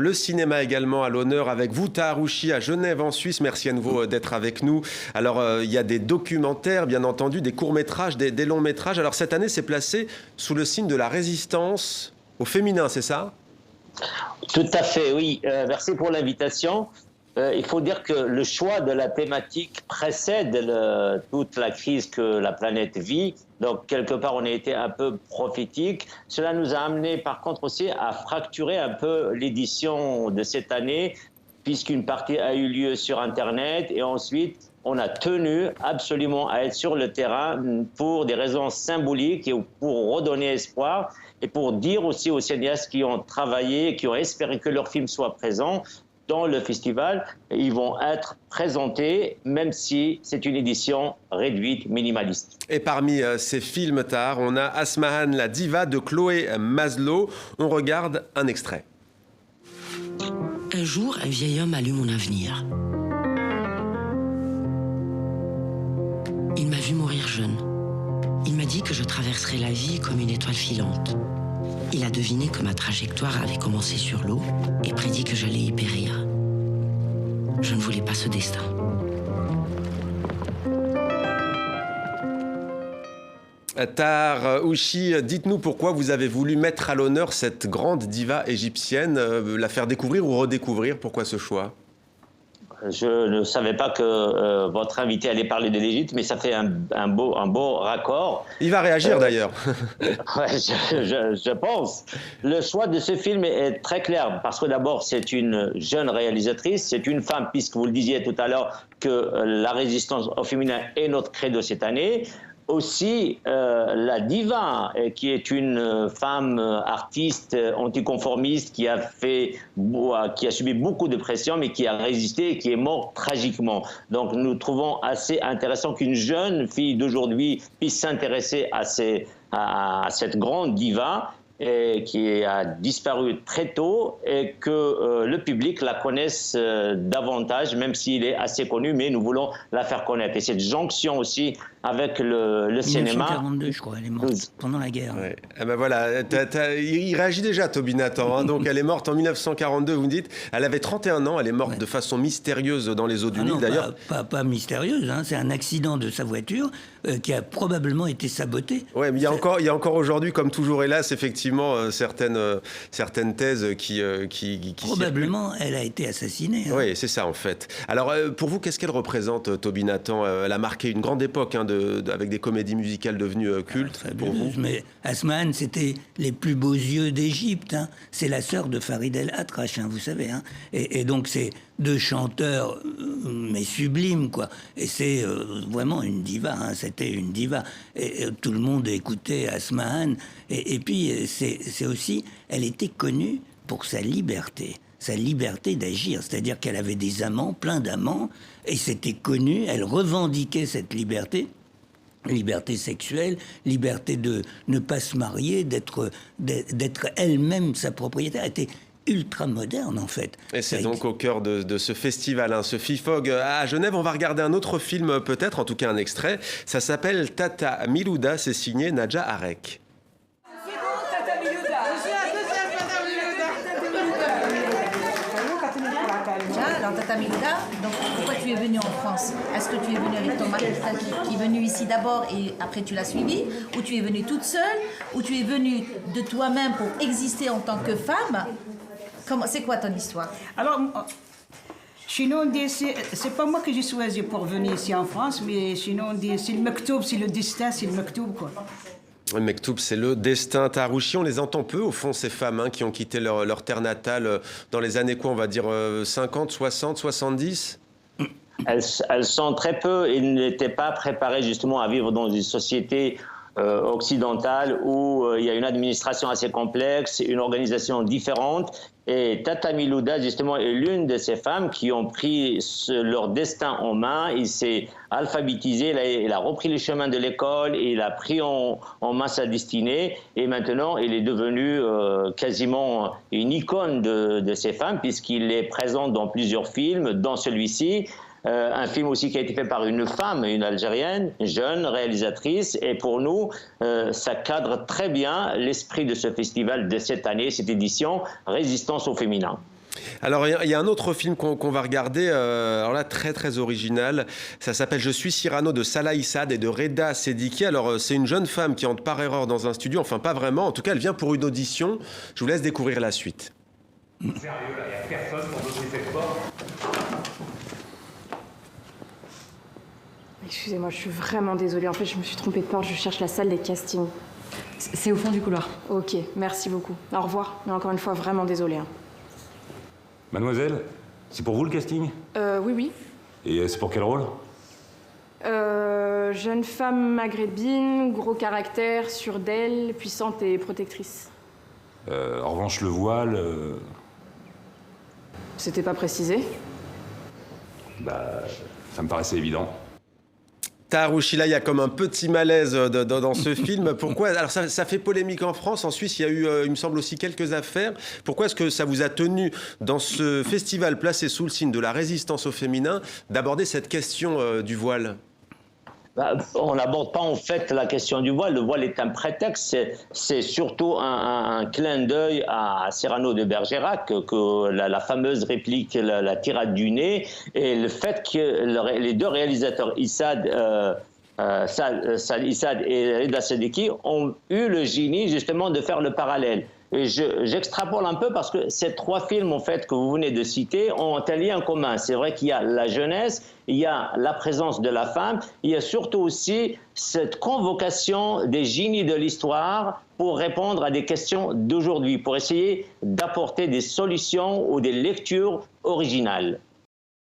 Le cinéma également à l'honneur avec vous, Taharouchi, à Genève, en Suisse. Merci à nouveau d'être avec nous. Alors, il y a des documentaires, bien entendu, des courts-métrages, des longs-métrages. Alors, cette année, c'est placé sous le signe de la résistance au féminin, c'est ça ? Tout à fait, oui. Merci pour l'invitation. Il faut dire que le choix de la thématique précède toute la crise que la planète vit. Donc, quelque part, on a été un peu prophétique. Cela nous a amené, par contre, aussi à fracturer un peu l'édition de cette année, puisqu'une partie a eu lieu sur Internet. Et ensuite, on a tenu absolument à être sur le terrain pour des raisons symboliques et pour redonner espoir et pour dire aussi aux cinéastes qui ont travaillé, qui ont espéré que leur film soit présent dans le festival, ils vont être présentés, même si c'est une édition réduite, minimaliste. Et parmi ces films, Tahar, on a Asmahan, la diva de Chloé Maslow. On regarde un extrait. Un jour, un vieil homme a lu mon avenir. Il m'a vu mourir jeune. Il m'a dit que je traverserais la vie comme une étoile filante. Il a deviné que ma trajectoire avait commencé sur l'eau et prédit que j'allais y périr. Je ne voulais pas ce destin. Taharouchi, dites-nous pourquoi vous avez voulu mettre à l'honneur cette grande diva égyptienne, la faire découvrir ou redécouvrir. Pourquoi ce choix ? Je ne savais pas que votre invité allait parler de l'Égypte, mais ça fait un beau raccord. Il va réagir d'ailleurs. Ouais, je pense. Le choix de ce film est très clair, parce que d'abord, c'est une jeune réalisatrice, c'est une femme, puisque vous le disiez tout à l'heure, que la résistance au féminin est notre credo cette année. Aussi, la diva, qui est une femme artiste anticonformiste qui a subi beaucoup de pression, mais qui a résisté et qui est morte tragiquement. Donc, nous trouvons assez intéressant qu'une jeune fille d'aujourd'hui puisse s'intéresser à cette grande diva qui a disparu très tôt et que le public la connaisse davantage, même s'il est assez connu, mais nous voulons la faire connaître. Et cette jonction aussi avec le cinéma. 1942, je crois, elle est morte pendant la guerre. Ouais. Eh ben voilà, il réagit déjà, Toby Nathan. Hein. Donc elle est morte en 1942, vous me dites. Elle avait 31 ans, elle est morte de façon mystérieuse dans les eaux du Nil, d'ailleurs. Pas mystérieuse, hein. C'est un accident de sa voiture qui a probablement été saboté. Oui, mais il y a encore aujourd'hui, comme toujours hélas, effectivement, certaines thèses qui probablement, elle a été assassinée. Hein. Oui, c'est ça en fait. Alors, pour vous, qu'est-ce qu'elle représente, Toby Nathan ? Elle a marqué une grande époque, hein, avec des comédies musicales devenues cultes, pour vous. Mais Asmahan, c'était les plus beaux yeux d'Égypte. Hein. C'est la sœur de Farid El-Atrache, hein, vous savez. Hein. Et donc, c'est deux chanteurs, mais sublimes, quoi. Et c'est vraiment une diva, hein. C'était une diva. Et tout le monde écoutait Asmahan. Et puis, c'est aussi, elle était connue pour sa liberté d'agir. C'est-à-dire qu'elle avait des amants, plein d'amants, et c'était connu, elle revendiquait cette liberté sexuelle, liberté de ne pas se marier, d'être elle-même sa propriétaire. Elle était ultra moderne, en fait. Et c'est donc au cœur de ce festival, hein, ce FIFOG à Genève. On va regarder un autre film, peut-être, en tout cas un extrait. Ça s'appelle Tata Milouda, c'est signé Nadja Arek. Alors, Tata Milouda, donc pourquoi tu es venue en France? Est-ce que tu es venue avec ton mari qui est venu ici d'abord et après tu l'as suivi? Ou tu es venue toute seule? Ou tu es venue de toi-même pour exister en tant que femme? C'est quoi ton histoire? Alors, sinon, c'est pas moi que j'ai choisi pour venir ici en France, mais sinon, c'est le Mektoub, c'est le destin, c'est le Mektoub, quoi. Mektoub, c'est le destin. Taharouchi, on les entend peu, au fond, ces femmes, hein, qui ont quitté leur terre natale dans les années, quoi, on va dire 50, 60, 70 ? Elles sont très peu. Ils n'étaient pas préparés justement à vivre dans une société occidentale où il y a une administration assez complexe, une organisation différente. Et Tata Milouda, justement, est l'une de ces femmes qui ont pris leur destin en main. Il s'est alphabétisé, il a repris les chemins de l'école, il a pris en main sa destinée. Et maintenant, il est devenu quasiment une icône de ces femmes, puisqu'il est présent dans plusieurs films, dans celui-ci. Un film aussi qui a été fait par une femme, une Algérienne, jeune réalisatrice. Et pour nous, ça cadre très bien l'esprit de ce festival de cette année, cette édition, Résistance au féminin. Alors, il y a un autre film qu'on va regarder, alors là, très très original. Ça s'appelle Je suis Cyrano de Salah Issad et de Reda Sediki. Alors, c'est une jeune femme qui entre par erreur dans un studio, enfin pas vraiment, en tout cas, elle vient pour une audition. Je vous laisse découvrir la suite. Sérieux, là, il n'y a personne pour bloquer cette porte. Excusez-moi, je suis vraiment désolée. En fait, je me suis trompée de porte. Je cherche la salle des castings. C'est au fond du couloir. Ok, merci beaucoup. Au revoir. Mais encore une fois, vraiment désolée. Hein. Mademoiselle, c'est pour vous le casting? Oui. Et c'est pour quel rôle? Jeune femme maghrébine, gros caractère, sûre d'elle, puissante et protectrice. En revanche, le voile... C'était pas précisé? Bah, ça me paraissait évident. Taharouchi, là, il y a comme un petit malaise dans ce film. Pourquoi? Alors, ça fait polémique en France. En Suisse, il y a eu, il me semble, aussi quelques affaires. Pourquoi est-ce que ça vous a tenu, dans ce festival placé sous le signe de la résistance au féminin, d'aborder cette question du voile? On n'aborde pas en fait la question du voile. Le voile est un prétexte. C'est surtout un clin d'œil à Cyrano de Bergerac, que la fameuse réplique, la tirade du nez, et le fait que les deux réalisateurs, Issad et Reda Sediki, ont eu le génie justement de faire le parallèle. Et j'extrapole un peu parce que ces trois films en fait que vous venez de citer ont un lien commun. C'est vrai qu'il y a la jeunesse, il y a la présence de la femme, il y a surtout aussi cette convocation des génies de l'histoire pour répondre à des questions d'aujourd'hui, pour essayer d'apporter des solutions ou des lectures originales.